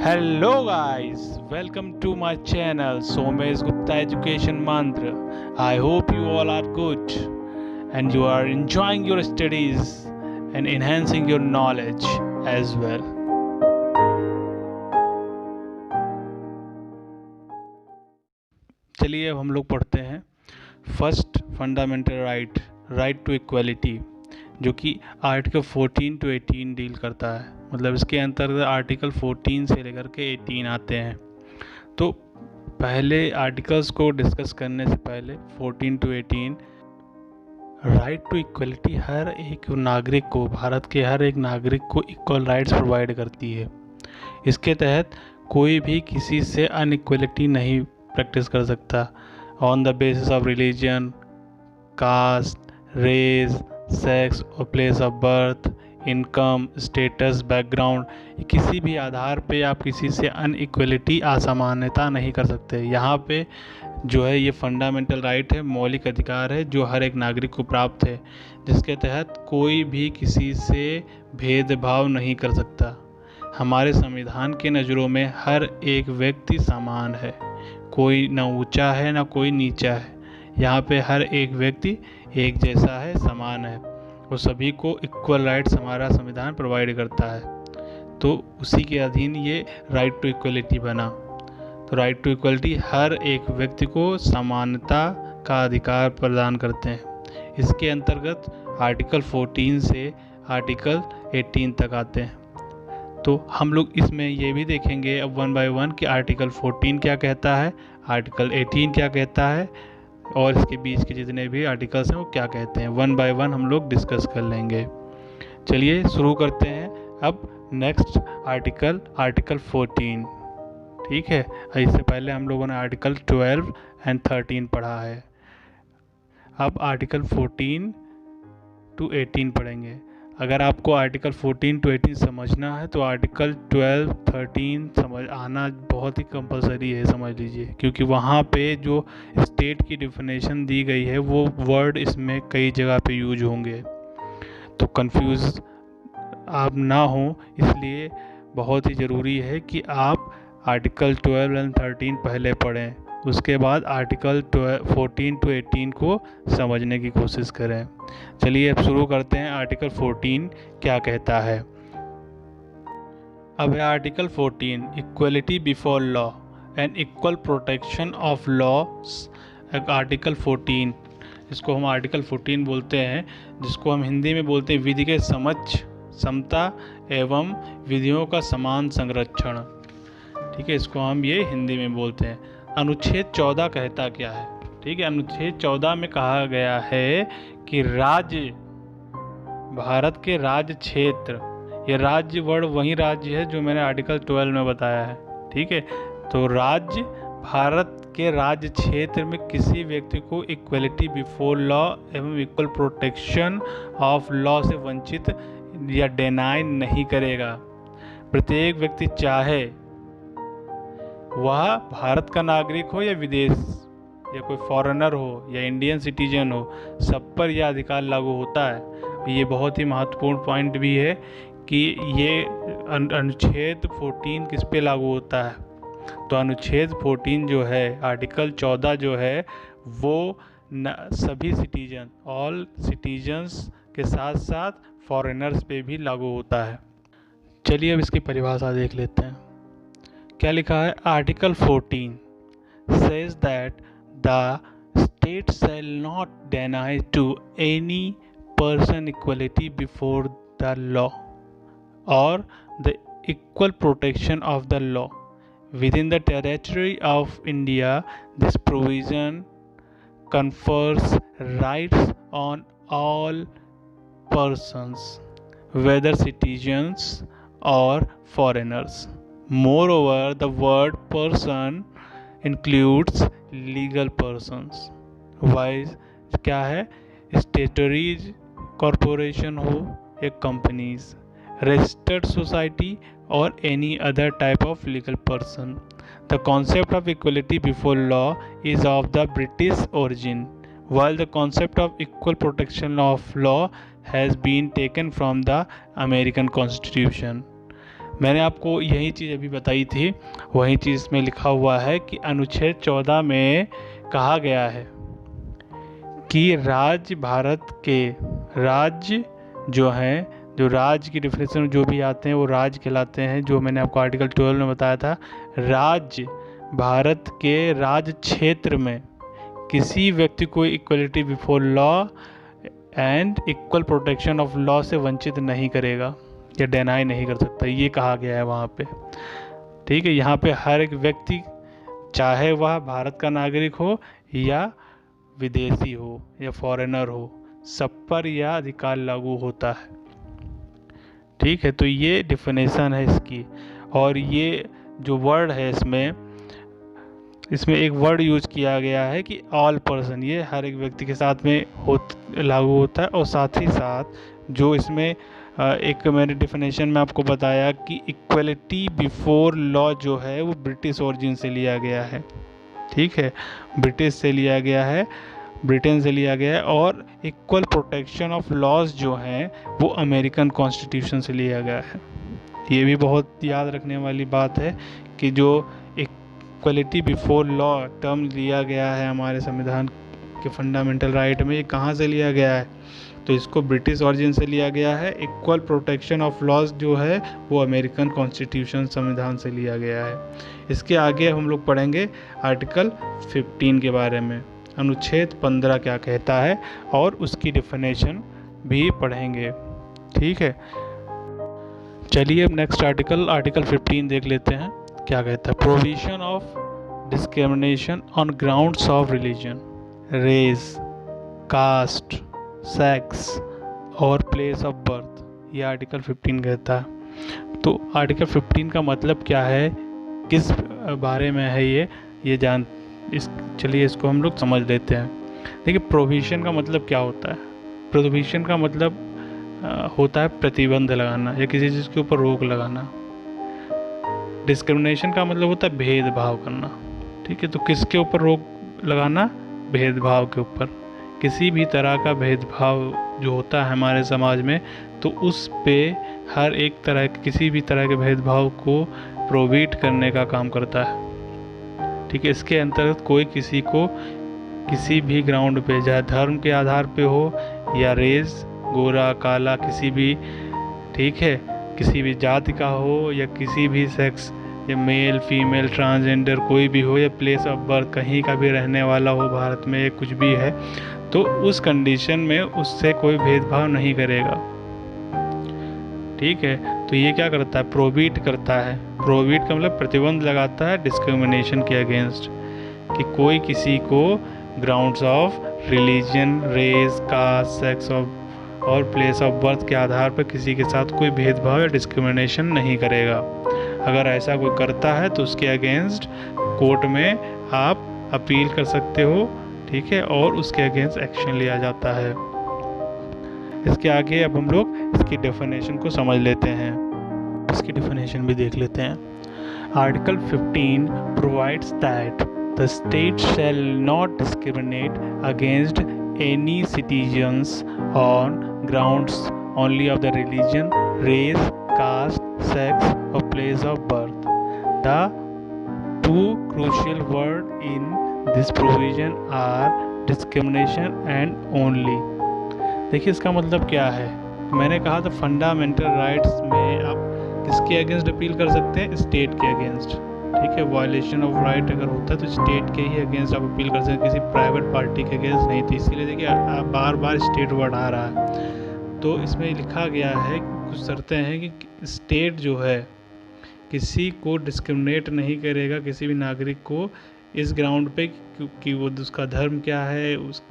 Hello guys, welcome to my channel Somesh Gupta Education Mantra. I hope you all are good and you are enjoying your studies and enhancing your knowledge as well. चलिए अब हम लोग पढ़ते हैं first fundamental right to equality, जो कि article 14 to 18 deal करता है। मतलब इसके अंतर्गत आर्टिकल 14 से लेकर के 18 आते हैं। तो पहले आर्टिकल्स को डिस्कस करने से पहले 14 to 18 राइट टू इक्वलिटी हर एक नागरिक को, भारत के हर एक नागरिक को इक्वल राइट्स प्रोवाइड करती है। इसके तहत कोई भी किसी से अनइक्वलिटी नहीं प्रैक्टिस कर सकता on the basis of religion, caste, race, sex और place of birth, income, status, background. किसी भी आधार पे आप किसी से अनइक्वलिटी, असमानता नहीं कर सकते। यहाँ पे जो है ये फंडामेंटल राइट है, मौलिक अधिकार है जो हर एक नागरिक को प्राप्त है, जिसके तहत कोई भी किसी से भेदभाव नहीं कर सकता। हमारे संविधान के नज़रों में हर एक व्यक्ति समान है, कोई ना ऊंचा है ना कोई नीचा है। यहाँ पे हर एक व्यक्ति एक जैसा है, समान है और सभी को इक्वल राइट्स हमारा संविधान प्रोवाइड करता है। तो उसी के अधीन ये राइट टू इक्वलिटी बना। तो राइट टू इक्वलिटी हर एक व्यक्ति को समानता का अधिकार प्रदान करते हैं। इसके अंतर्गत आर्टिकल 14 से आर्टिकल 18 तक आते हैं। तो हम लोग इसमें ये भी देखेंगे अब वन बाय वन कि आर्टिकल 14 क्या कहता है, आर्टिकल 18 क्या कहता है और इसके बीच के जितने भी आर्टिकल्स हैं वो क्या कहते हैं। वन बाय वन हम लोग डिस्कस कर लेंगे। चलिए शुरू करते हैं अब नेक्स्ट आर्टिकल 14। ठीक है, इससे पहले हम लोगों ने आर्टिकल 12 and 13 पढ़ा है। अब आर्टिकल 14 to 18 पढ़ेंगे। अगर आपको आर्टिकल 14 to 18 समझना है तो आर्टिकल 12, 13 समझ आना बहुत ही कंपलसरी है, समझ लीजिए, क्योंकि वहाँ पे जो स्टेट की डिफिनेशन दी गई है वो वर्ड इसमें कई जगह पे यूज होंगे, तो कंफ्यूज आप ना हो, इसलिए बहुत ही ज़रूरी है कि आप आर्टिकल 12 and 13 पहले पढ़ें, उसके बाद आर्टिकल 14 to 18 को समझने की कोशिश करें। चलिए अब शुरू करते हैं। आर्टिकल 14 क्या कहता है। अब है article 14, equality before law and equal protection of loss. Article 14, इसको हम आर्टिकल 14 बोलते हैं, जिसको हम हिंदी में बोलते हैं विधि के समक्ष समता एवं विधियों का समान संरक्षण। ठीक है, इसको हम ये हिंदी में बोलते हैं। अनुच्छेद 14 कहता क्या है। ठीक है, अनुच्छेद 14 में कहा गया है कि राज्य, भारत के राज्य क्षेत्र, ये राज्य वर्ड वही राज्य है जो मैंने आर्टिकल 12 में बताया है। ठीक है, तो राज्य, भारत के राज्य क्षेत्र में किसी व्यक्ति को इक्वलिटी बिफोर लॉ एवं इक्वल प्रोटेक्शन ऑफ लॉ से वंचित या डिनाई नहीं करेगा। प्रत्येक व्यक्ति चाहे वह भारत का नागरिक हो या विदेश या कोई फॉरेनर हो या इंडियन सिटीजन हो, सब पर यह अधिकार लागू होता है। ये बहुत ही महत्वपूर्ण पॉइंट भी है कि ये अनुच्छेद 14 किस पे लागू होता है। तो अनुच्छेद 14 जो है, आर्टिकल 14 जो है, वो सभी सिटीजन, ऑल सिटीजन्स के साथ साथ फॉरेनर्स पे भी लागू होता है। चलिए अब इसकी परिभाषा देख लेते हैं। क्या लिखा है। Article 14 says that the state shall not deny to any person equality before the law or the equal protection of the law within the territory of India. This provision confers rights on all persons, whether citizens or foreigners. Moreover, the word person includes legal persons. Wise क्या है, स्टेटरीज corporation हो या companies, registered society और any other type of legal person. The concept of equality before law is of the British origin, while the concept of equal protection of law has been taken from the American Constitution. मैंने आपको यही चीज़ अभी बताई थी, वही चीज़ इसमें लिखा हुआ है कि अनुच्छेद 14 में कहा गया है कि राज्य भारत के राज्य जो हैं, जो राज्य की डिफिनेशन जो भी आते हैं वो राज्य कहलाते हैं। जो मैंने आपको आर्टिकल 12 में बताया था, राज्य भारत के राज्य क्षेत्र में किसी व्यक्ति को equality before law and equal protection of law से वंचित नहीं करेगा या डिनाई नहीं कर सकता, ये कहा गया है वहाँ पे। ठीक है, यहाँ पे हर एक व्यक्ति, चाहे वह भारत का नागरिक हो या विदेशी हो या फॉरेनर हो, सब पर यह अधिकार लागू होता है। ठीक है, तो ये डिफिनेशन है इसकी। और ये जो वर्ड है इसमें एक वर्ड यूज किया गया है कि ऑल पर्सन, ये हर एक व्यक्ति के साथ में लागू होता है। और साथ ही साथ जो इसमें एक मैंने डिफिनेशन में आपको बताया कि इक्वलिटी बिफोर लॉ जो है वो ब्रिटिश ओरिजिन से लिया गया है। ठीक है, ब्रिटिश से लिया गया है, ब्रिटेन से लिया गया है। और इक्वल प्रोटेक्शन ऑफ लॉज जो हैं वो अमेरिकन कॉन्स्टिट्यूशन से लिया गया है। ये भी बहुत याद रखने वाली बात है कि जो इक्वलिटी बिफोर लॉ टर्म लिया गया है हमारे संविधान के फंडामेंटल राइट में, ये कहाँ से लिया गया है, तो इसको ब्रिटिश ओरिजिन से लिया गया है। इक्वल प्रोटेक्शन ऑफ लॉज जो है वो अमेरिकन कॉन्स्टिट्यूशन संविधान से लिया गया है। इसके आगे हम लोग पढ़ेंगे आर्टिकल 15 के बारे में, अनुच्छेद 15 क्या कहता है, और उसकी डिफिनेशन भी पढ़ेंगे। ठीक है, चलिए अब नेक्स्ट आर्टिकल 15 देख लेते हैं क्या कहता है। Provision of discrimination on grounds of religion, race, caste, sex और प्लेस ऑफ बर्थ, ये आर्टिकल 15 कहता है। तो आर्टिकल 15 का मतलब क्या है, किस बारे में है ये चलिए इसको हम लोग समझ लेते हैं। देखिए, प्रोविजन का मतलब क्या होता है। प्रोविजन का मतलब होता है प्रतिबंध लगाना या किसी चीज़ के ऊपर रोक लगाना। डिस्क्रिमिनेशन का मतलब होता है भेदभाव करना। ठीक है, तो किसके ऊपर रोक लगाना, भेदभाव के ऊपर। किसी भी तरह का भेदभाव जो होता है हमारे समाज में, तो उस पे हर एक तरह किसी भी तरह के भेदभाव को प्रोहिबिट करने का काम करता है। ठीक है, इसके अंतर्गत कोई किसी को किसी भी ग्राउंड पे, चाहे धर्म के आधार पे हो या रेस, गोरा काला, किसी भी, ठीक है, किसी भी जाति का हो या किसी भी सेक्स या मेल फीमेल ट्रांसजेंडर कोई भी हो, या प्लेस ऑफ बर्थ कहीं का भी रहने वाला हो भारत में, या कुछ भी है, तो उस कंडीशन में उससे कोई भेदभाव नहीं करेगा। ठीक है, तो ये क्या करता है, प्रोहिबिट करता है। प्रोहिबिट का मतलब प्रतिबंध लगाता है डिस्क्रिमिनेशन के अगेंस्ट, कि कोई किसी को grounds of religion, race, caste, sex और प्लेस ऑफ बर्थ के आधार पर किसी के साथ कोई भेदभाव या डिस्क्रिमिनेशन नहीं करेगा। अगर ऐसा कोई करता है तो उसके अगेंस्ट कोर्ट में आप अपील कर सकते हो। ठीक है, और उसके अगेंस्ट एक्शन लिया जाता है। इसके आगे अब हम लोग इसकी डेफिनेशन को समझ लेते हैं, इसकी डेफिनेशन भी देख लेते हैं। Article 15 provides that the state shall not discriminate against any citizens on grounds only of the religion, race, caste, sex or place of birth. The two crucial words in this provision are discrimination and only. देखिए इसका मतलब क्या है। मैंने कहा था fundamental rights में आप किसके अगेंस्ट अपील कर सकते हैं, स्टेट के अगेंस्ट। ठीक है, वायलेशन ऑफ राइट अगर होता है तो स्टेट के ही अगेंस्ट आप अपील कर सकते हैं, किसी प्राइवेट पार्टी के अगेंस्ट नहीं। तो इसीलिए देखिए बार बार स्टेट वर्ड आ रहा है, तो इसमें लिखा गया है कुछ शर्तें हैं कि स्टेट जो है किसी को डिस्क्रिमिनेट नहीं करेगा, किसी भी नागरिक को इस ग्राउंड पे कि वो उसका धर्म क्या है, उस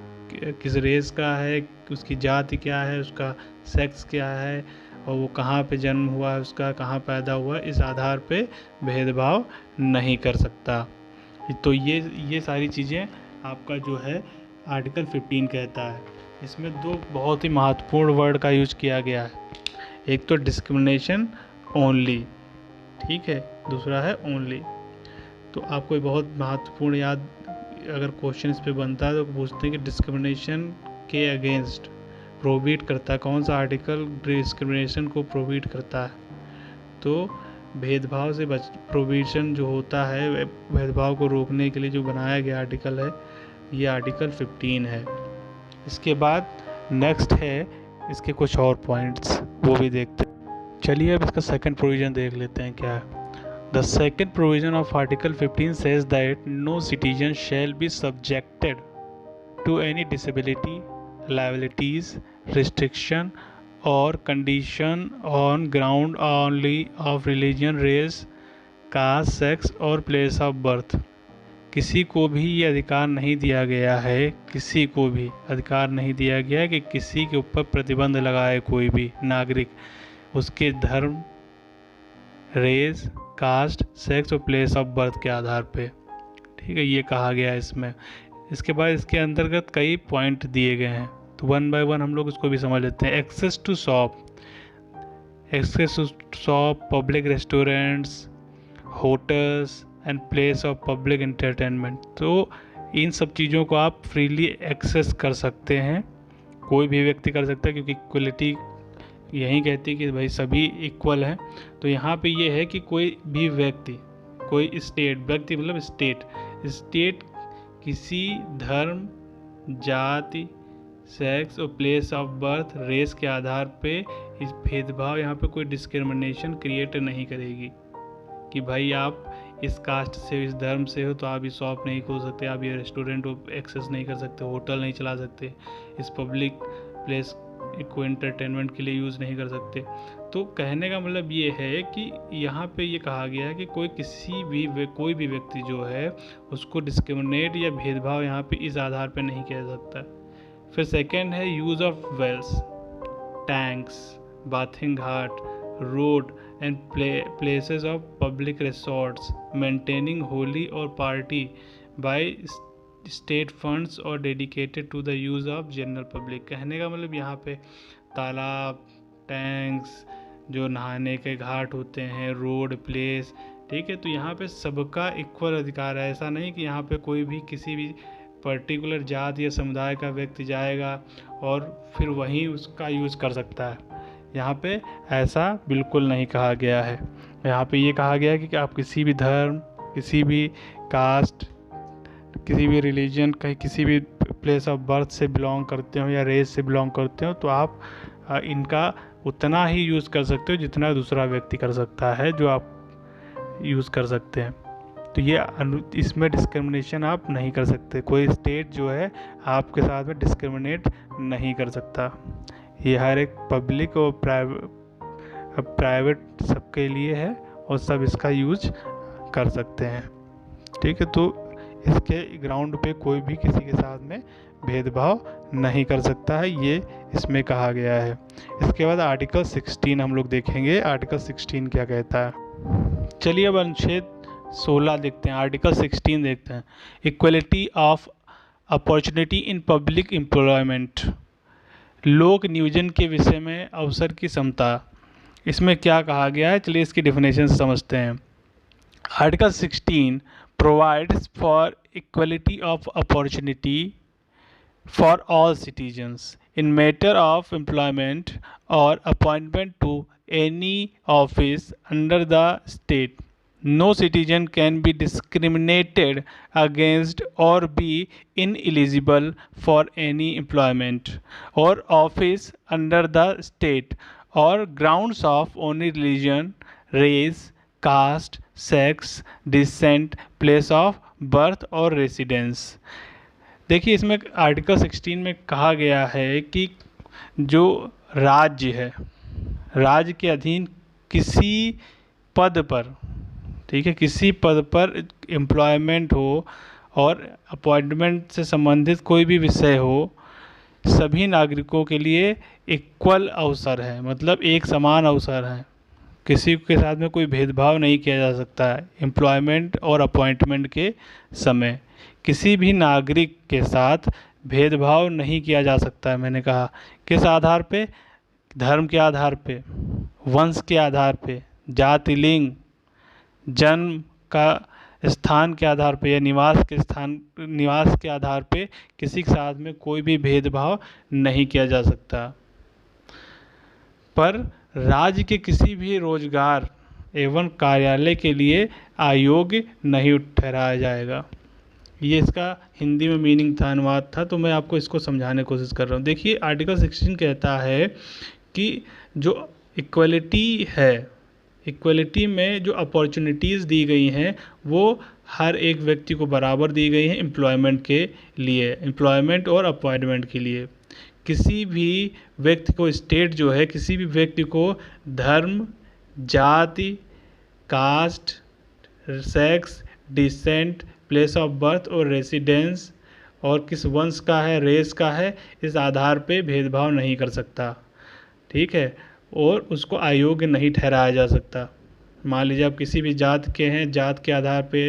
किस रेस का है, उसकी जाति क्या है, उसका सेक्स क्या है, और वो कहाँ पे जन्म हुआ है, उसका कहाँ पैदा हुआ, इस आधार पे भेदभाव नहीं कर सकता। तो ये सारी चीज़ें आपका जो है आर्टिकल 15 कहता है। इसमें दो बहुत ही महत्वपूर्ण वर्ड का यूज किया गया है, एक तो डिस्क्रिमिनेशन ओनली, ठीक है, दूसरा है ओनली। तो आपको बहुत महत्वपूर्ण याद अगर क्वेश्चन इस पे बनता है तो पूछते हैं कि डिस्क्रिमिनेशन के अगेंस्ट प्रोहिबिट करता है, कौन सा आर्टिकल डिस्क्रिमिनेशन को प्रोहिबिट करता है। तो भेदभाव से प्रोविज़न जो होता है, भेदभाव को रोकने के लिए जो बनाया गया आर्टिकल है, ये आर्टिकल 15 है। इसके बाद नेक्स्ट है इसके कुछ और पॉइंट्स, वो भी देखते हैं। चलिए अब इसका सेकंड प्रोविज़न देख लेते हैं क्या है। The second provision of Article 15 says that no citizen shall be subjected to any disability, liabilities, restriction, or condition on ground only of religion, race, caste, sex और place of birth। किसी को भी ये अधिकार नहीं दिया गया है, किसी को भी अधिकार नहीं दिया गया है कि किसी के ऊपर प्रतिबंध लगाए कोई भी नागरिक, उसके धर्म, रेस, कास्ट, सेक्स और प्लेस ऑफ बर्थ के आधार पे। ठीक है, ये कहा गया है इसमें। इसके बाद इसके अंतर्गत कई पॉइंट दिए गए हैं, तो वन बाय वन हम लोग इसको भी समझ लेते हैं। Access to shop, public restaurants, hotels and place of public entertainment. तो इन सब चीज़ों को आप फ्रीली एक्सेस कर सकते हैं, कोई भी व्यक्ति कर सकता है, क्योंकि इक्वलिटी यही कहती है कि भाई सभी इक्वल हैं। तो यहाँ पे ये है कि कोई भी व्यक्ति, कोई स्टेट, व्यक्ति मतलब स्टेट किसी धर्म, जाति, सेक्स और प्लेस ऑफ बर्थ, रेस के आधार पे इस भेदभाव, यहाँ पे कोई डिस्क्रिमिनेशन क्रिएट नहीं करेगी कि भाई आप इस कास्ट से, इस धर्म से हो तो आप ये शॉप नहीं खोल सकते, आप ये रेस्टोरेंट एक्सेस नहीं कर सकते, होटल नहीं चला सकते, इस पब्लिक प्लेस को एंटरटेनमेंट के लिए यूज़ नहीं कर सकते। तो कहने का मतलब ये है कि यहाँ पे ये कहा गया है कि कोई भी व्यक्ति जो है उसको डिस्क्रिमिनेट या भेदभाव यहाँ पे इस आधार पे नहीं किया जा सकता। फिर सेकंड है use of wells, tanks, bathing ghat, road and places of public resorts, maintaining wholly और पार्टी बाय स्टेट फंड्स और dedicated to the use of general public. कहने का मतलब यहाँ पे तालाब, टैंक्स, जो नहाने के घाट होते हैं, रोड, प्लेस, ठीक है, तो यहाँ पे सबका इक्वल अधिकार है। ऐसा नहीं कि यहाँ पे कोई भी किसी भी पर्टिकुलर जात या समुदाय का व्यक्ति जाएगा और फिर वहीं उसका यूज़ कर सकता है। यहाँ पे ऐसा बिल्कुल नहीं कहा गया है। यहाँ पे ये कहा गया है कि आप किसी भी धर्म, किसी भी कास्ट, किसी भी रिलीजन, कहीं किसी भी प्लेस ऑफ बर्थ से बिलोंग करते हो या रेस से बिलोंग करते हो, तो आप इनका उतना ही यूज़ कर सकते हो जितना दूसरा व्यक्ति कर सकता है, जो आप यूज़ कर सकते हैं। तो ये इसमें डिस्क्रिमिनेशन आप नहीं कर सकते, कोई स्टेट जो है आपके साथ में डिस्क्रिमिनेट नहीं कर सकता। ये हर एक पब्लिक और प्राइवेट सबके लिए है और सब इसका यूज कर सकते हैं। ठीक है, तो इसके ग्राउंड पे कोई भी किसी के साथ में भेदभाव नहीं कर सकता है, ये इसमें कहा गया है। इसके बाद आर्टिकल 16 हम लोग देखेंगे, आर्टिकल 16 क्या कहता है। चलिए अब अनुच्छेद 16 देखते हैं, आर्टिकल 16 देखते हैं। Equality of opportunity in public employment, लोक नियोजन के विषय में अवसर की समता। इसमें क्या कहा गया है, चलिए इसकी डेफिनेशन समझते हैं। Article 16 provides for equality of opportunity for all citizens in matter of employment or appointment to any office under the state. No citizen can be discriminated against or be ineligible for any employment or office under the state or grounds of only religion, race, caste, sex, descent, place of birth और residence. देखिए इसमें article 16 में कहा गया है कि जो राज्य है, राज्य के अधीन किसी पद पर, ठीक है, किसी पद पर एम्प्लॉयमेंट हो और अपॉइंटमेंट से संबंधित कोई भी विषय हो, सभी नागरिकों के लिए इक्वल अवसर है, मतलब एक समान अवसर है, किसी के साथ में कोई भेदभाव नहीं किया जा सकता है। एम्प्लॉयमेंट और अपॉइंटमेंट के समय किसी भी नागरिक के साथ भेदभाव नहीं किया जा सकता है। मैंने कहा किस आधार पे, धर्म के आधार पे, वंश के आधार पे, जाति, लिंग, जन्म का स्थान के आधार पे या निवास के आधार पे किसी के साथ में कोई भी भेदभाव नहीं किया जा सकता। पर राज्य के किसी भी रोजगार एवं कार्यालय के लिए अयोग्य नहीं ठहराया जाएगा। ये इसका हिंदी में मीनिंग था, अनुवाद था, तो मैं आपको इसको समझाने की कोशिश कर रहा हूँ। देखिए आर्टिकल 16 कहता है कि जो इक्वलिटी है, इक्वलिटी में जो अपॉर्चुनिटीज़ दी गई हैं वो हर एक व्यक्ति को बराबर दी गई हैं एम्प्लॉयमेंट के लिए, एम्प्लॉयमेंट और अपॉइंटमेंट के लिए। किसी भी व्यक्ति को, स्टेट जो है किसी भी व्यक्ति को धर्म, जाति, caste, sex, descent, place of birth और रेसिडेंस और किस वंश का है, रेस का है, इस आधार पे भेदभाव नहीं कर सकता। ठीक है, और उसको अयोग्य नहीं ठहराया जा सकता। मान लीजिए आप किसी भी जात के हैं, जात के आधार पे,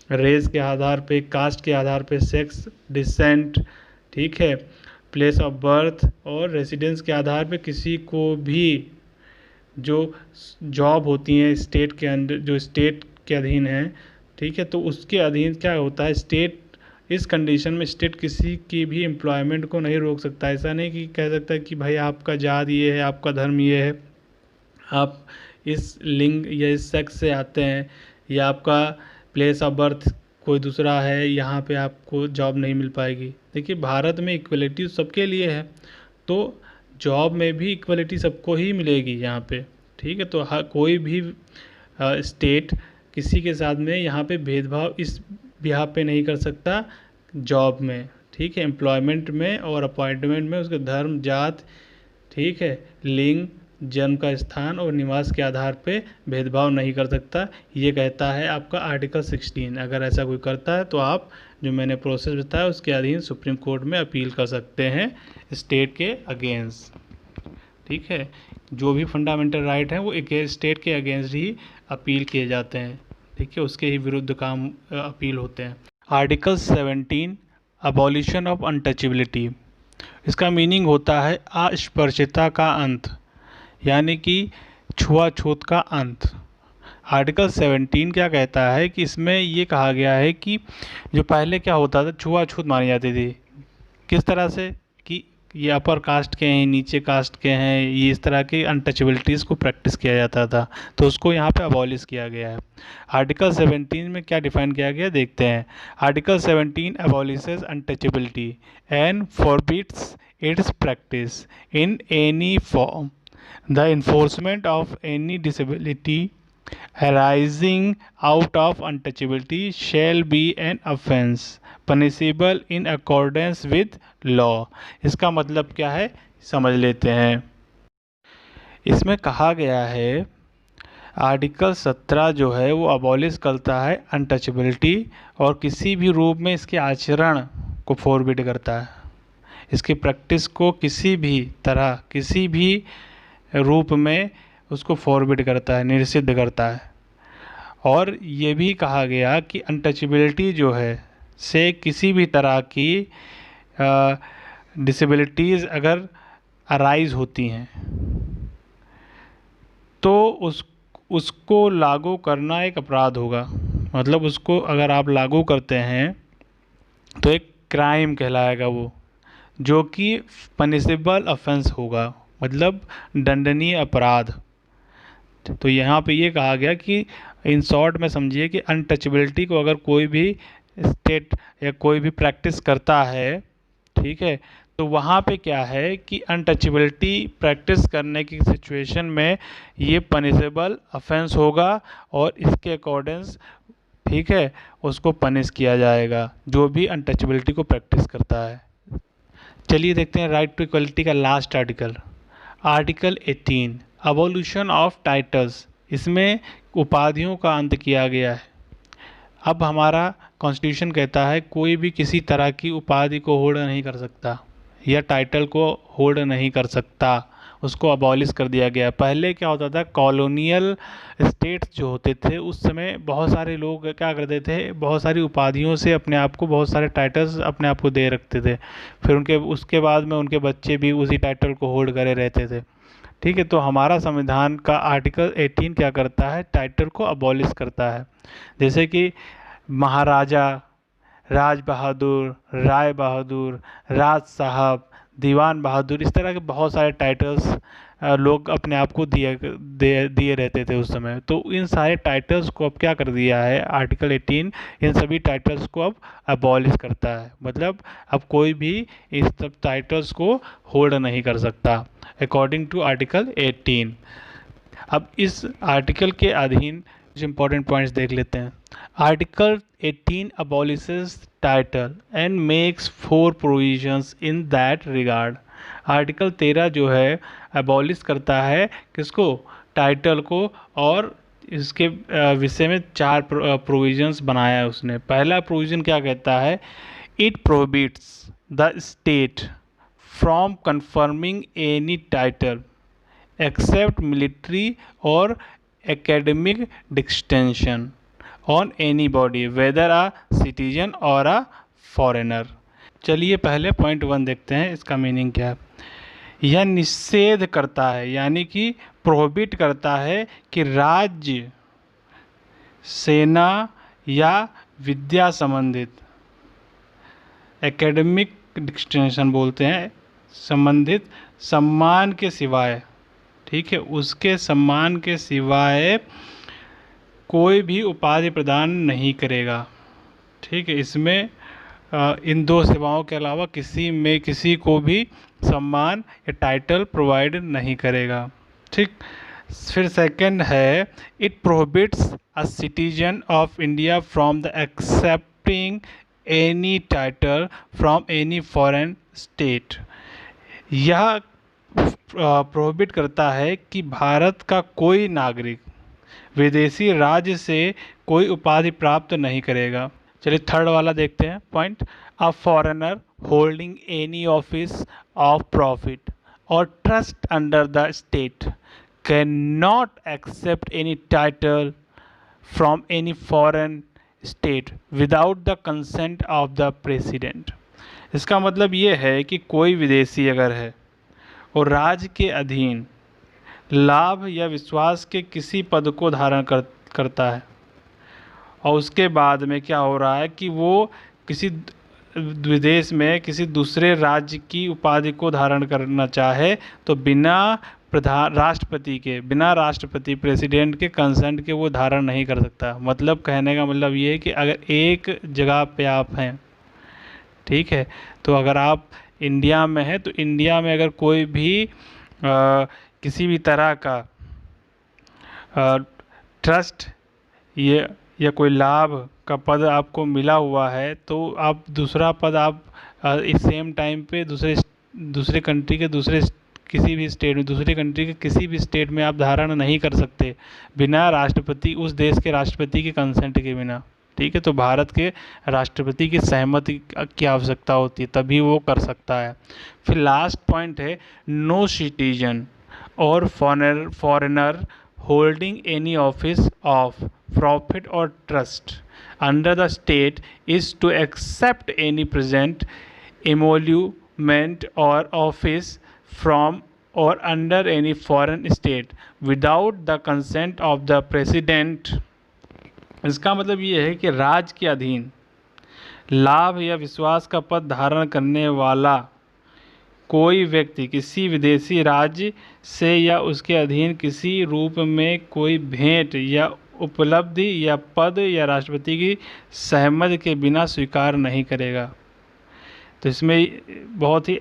रेस के आधार पे, कास्ट के आधार पे, सेक्स, डिसेंट, ठीक है, प्लेस ऑफ बर्थ और रेसिडेंस के आधार पे किसी को भी जो जॉब होती हैं स्टेट के अंदर, जो स्टेट के अधीन है, ठीक है, तो उसके अधीन क्या होता है, स्टेट इस कंडीशन में स्टेट किसी की भी एम्प्लॉयमेंट को नहीं रोक सकता। ऐसा नहीं कि कह सकता है कि भाई आपका जात ये है, आपका धर्म ये है, आप इस लिंग या इस सेक्स से आते हैं, या आपका प्लेस ऑफ बर्थ कोई दूसरा है, यहाँ पे आपको जॉब नहीं मिल पाएगी। देखिए भारत में इक्वलिटी सबके लिए है, तो जॉब में भी इक्वलिटी सबको ही मिलेगी यहाँ पे। ठीक है, तो हर कोई भी स्टेट किसी के साथ में यहाँ पे भेदभाव इस बिहार पे नहीं कर सकता जॉब में। ठीक है, एम्प्लॉयमेंट में और अपॉइंटमेंट में उसके धर्म, जात, ठीक है, लिंग, जन्म का स्थान और निवास के आधार पे भेदभाव नहीं कर सकता। ये कहता है आपका आर्टिकल 16। अगर ऐसा कोई करता है तो आप जो मैंने प्रोसेस बताया उसके अधीन सुप्रीम कोर्ट में अपील कर सकते हैं स्टेट के अगेंस्ट। ठीक है, जो भी फंडामेंटल राइट हैं वो एक स्टेट के अगेंस्ट ही अपील किए जाते हैं। ठीक है, उसके ही विरुद्ध काम अपील होते हैं। आर्टिकल 17 अबॉलिशन ऑफ अनटचेबिलिटी, इसका मीनिंग होता है अस्पर्शिता का अंत, यानी कि छुआछूत का अंत। आर्टिकल 17 क्या कहता है कि इसमें ये कहा गया है कि जो पहले क्या होता था, छुआछूत मानी जाती थी। किस तरह से कि ये अपर कास्ट के हैं, नीचे कास्ट के हैं, ये इस तरह की अनटचेबिलिटीज़ को प्रैक्टिस किया जाता था, तो उसको यहाँ पे अबॉलिश किया गया है। आर्टिकल 17 में क्या डिफाइन किया गया देखते हैं। Article 17 अबॉलिशेस untouchability and forbids it's practice in any form. The enforcement of any disability arising out of untouchability shall be an offence punishable in accordance with law। इसका मतलब क्या है समझ लेते हैं। इसमें कहा गया है आर्टिकल 17 जो है वो अबॉलिश करता है अनटचेबिलिटी और किसी भी रूप में इसके आचरण को फॉरबिड करता है, इसकी प्रैक्टिस को किसी भी तरह, किसी भी रूप में उसको फॉरबिड करता है, निषिद्ध करता है। और ये भी कहा गया कि अनटचेबिलिटी जो है से किसी भी तरह की डिसेबिलिटीज़ अगर अराइज होती हैं तो उसको लागू करना एक अपराध होगा। मतलब उसको अगर आप लागू करते हैं तो एक क्राइम कहलाएगा वो, जो कि पनिशेबल ऑफेंस होगा, मतलब दंडनीय अपराध। तो यहाँ पे ये कहा गया कि इन शॉर्ट में समझिए कि अनटचेबिलिटी को अगर कोई भी स्टेट या कोई भी प्रैक्टिस करता है, ठीक है, तो वहाँ पे क्या है कि अनटचेबिलिटी प्रैक्टिस करने की सिचुएशन में ये पनिशेबल ऑफेंस होगा और इसके अकॉर्डिंग, ठीक है, उसको पनिश किया जाएगा जो भी अनटचेबिलिटी को प्रैक्टिस करता है। चलिए देखते हैं राइट टू इक्वलिटी का last article, article 18 abolition of titles. इसमें उपाधियों का अंत किया गया है। अब हमारा कॉन्स्टिट्यूशन कहता है कोई भी किसी तरह की उपाधि को होल्ड नहीं कर सकता या टाइटल को होल्ड नहीं कर सकता, उसको अबॉलिश कर दिया गया। पहले क्या होता था, कॉलोनियल स्टेट्स जो होते थे उस समय बहुत सारे लोग क्या करते थे, बहुत सारी उपाधियों से अपने आप को, बहुत सारे टाइटल्स अपने आप को दे रखते थे, फिर उसके बाद में उनके बच्चे भी उसी टाइटल को होल्ड करे रहते थे। ठीक है, तो हमारा संविधान का आर्टिकल 18 क्या करता है, टाइटल को अबॉलिश करता है। जैसे कि महाराजा, राज बहादुर, राय बहादुर, राज साहब, दीवान बहादुर, इस तरह के बहुत सारे टाइटल्स लोग अपने आप को दिए रहते थे उस समय। तो इन सारे टाइटल्स को अब क्या कर दिया है आर्टिकल 18, इन सभी टाइटल्स को अब अबॉलिश करता है। मतलब अब कोई भी इस सब टाइटल्स को होल्ड नहीं कर सकता अकॉर्डिंग टू आर्टिकल 18। अब इस आर्टिकल के अधीन कुछ इंपॉर्टेंट पॉइंट्स देख लेते हैं। Article 18 abolishes title and makes 4 provisions in that regard. Article 13 जो है अबॉलिश करता है किसको, टाइटल को, और इसके विषय में 4 प्रोविजंस बनाया है उसने। पहला प्रोविजन क्या कहता है, it prohibits the state from confirming any title except military or academic distinction on anybody whether a citizen or a foreigner। चलिए पहले पॉइंट 1 देखते हैं, इसका मीनिंग क्या है। यह निषेध करता है यानी कि प्रोहिबिट करता है कि राज्य, सेना या विद्या संबंधित, एकेडमिक डिस्टिंक्शन बोलते हैं, संबंधित सम्मान के सिवाय, ठीक है, उसके सम्मान के सिवाय कोई भी उपाधि प्रदान नहीं करेगा। ठीक है, इसमें इन 2 सेवाओं के अलावा किसी को भी सम्मान या टाइटल प्रोवाइड नहीं करेगा। ठीक, फिर सेकंड है, it prohibits a citizen of India from the accepting any title from any foreign state. यह प्रोहिबिट करता है कि भारत का कोई नागरिक विदेशी राज्य से कोई उपाधि प्राप्त नहीं करेगा। चलिए थर्ड वाला देखते हैं point, a foreigner holding any office of profit or trust under the state cannot accept any title from any foreign state without the consent of the president. इसका मतलब ये है कि कोई विदेशी अगर है और राज्य के अधीन लाभ या विश्वास के किसी पद को धारण करता है और उसके बाद में क्या हो रहा है कि वो किसी विदेश में किसी दूसरे राज्य की उपाधि को धारण करना चाहे तो बिना राष्ट्रपति प्रेसिडेंट के कंसेंट के वो धारण नहीं कर सकता। मतलब कहने का मतलब ये है कि अगर एक जगह पे आप हैं, ठीक है, तो अगर आप इंडिया में है तो इंडिया में अगर कोई भी किसी भी तरह का ट्रस्ट या कोई लाभ का पद आपको मिला हुआ है तो आप दूसरा पद आप इस सेम टाइम पे दूसरे कंट्री के किसी भी स्टेट में, दूसरी कंट्री के किसी भी स्टेट में आप धारण नहीं कर सकते बिना राष्ट्रपति, उस देश के राष्ट्रपति के कंसेंट के बिना। ठीक है, तो भारत के राष्ट्रपति की सहमति की आवश्यकता होती है तभी वो कर सकता है। फिर लास्ट पॉइंट है, no citizen or foreigner holding any office of profit or trust under the state is to accept any present emolument or office from or under any foreign state without the consent of the president. इसका मतलब ये है कि राज्य के अधीन लाभ या विश्वास का पद धारण करने वाला कोई व्यक्ति किसी विदेशी राज्य से या उसके अधीन किसी रूप में कोई भेंट या उपलब्धि या पद या राष्ट्रपति की सहमति के बिना स्वीकार नहीं करेगा। तो इसमें बहुत ही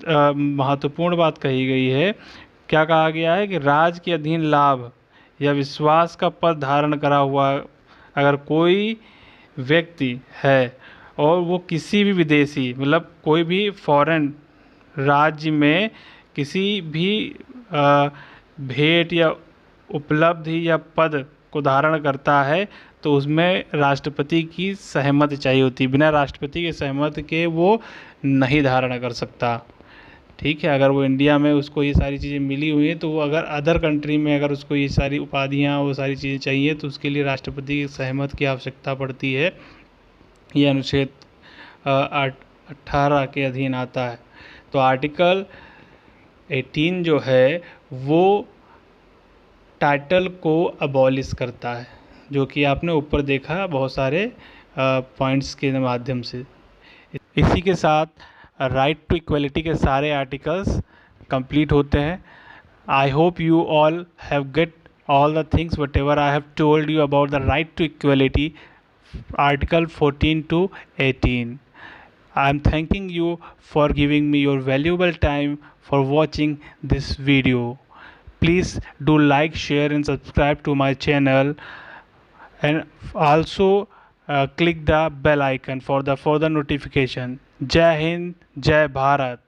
महत्वपूर्ण बात कही गई है। क्या कहा गया है कि राज्य के अधीन लाभ या विश्वास का पद धारण करा हुआ अगर कोई व्यक्ति है और वो किसी भी विदेशी, मतलब कोई भी फॉरेन राज्य में किसी भी भेंट या उपलब्धि या पद को धारण करता है तो उसमें राष्ट्रपति की सहमति चाहिए होती है। बिना राष्ट्रपति की सहमति के वो नहीं धारण कर सकता। ठीक है, अगर वो इंडिया में उसको ये सारी चीज़ें मिली हुई हैं तो वो अगर अदर कंट्री में अगर उसको ये सारी उपाधियाँ वो सारी चीज़ें चाहिए तो उसके लिए राष्ट्रपति की सहमति की आवश्यकता पड़ती है। ये अनुच्छेद 18 के अधीन आता है। तो आर्टिकल 18 जो है वो टाइटल को अबॉलिश करता है, जो कि आपने ऊपर देखा बहुत सारे पॉइंट्स के माध्यम से। इसी के साथ राइट टू इक्वलिटी के सारे आर्टिकल्स कंप्लीट होते हैं. I hope you all have get all the things whatever I have told you about the right to equality, article 14 to 18. I am thanking you for giving me your valuable time for watching this video. Please do like, share and subscribe to my channel, and also click the bell icon for the further notification. Jai Hind, Jai Bharat.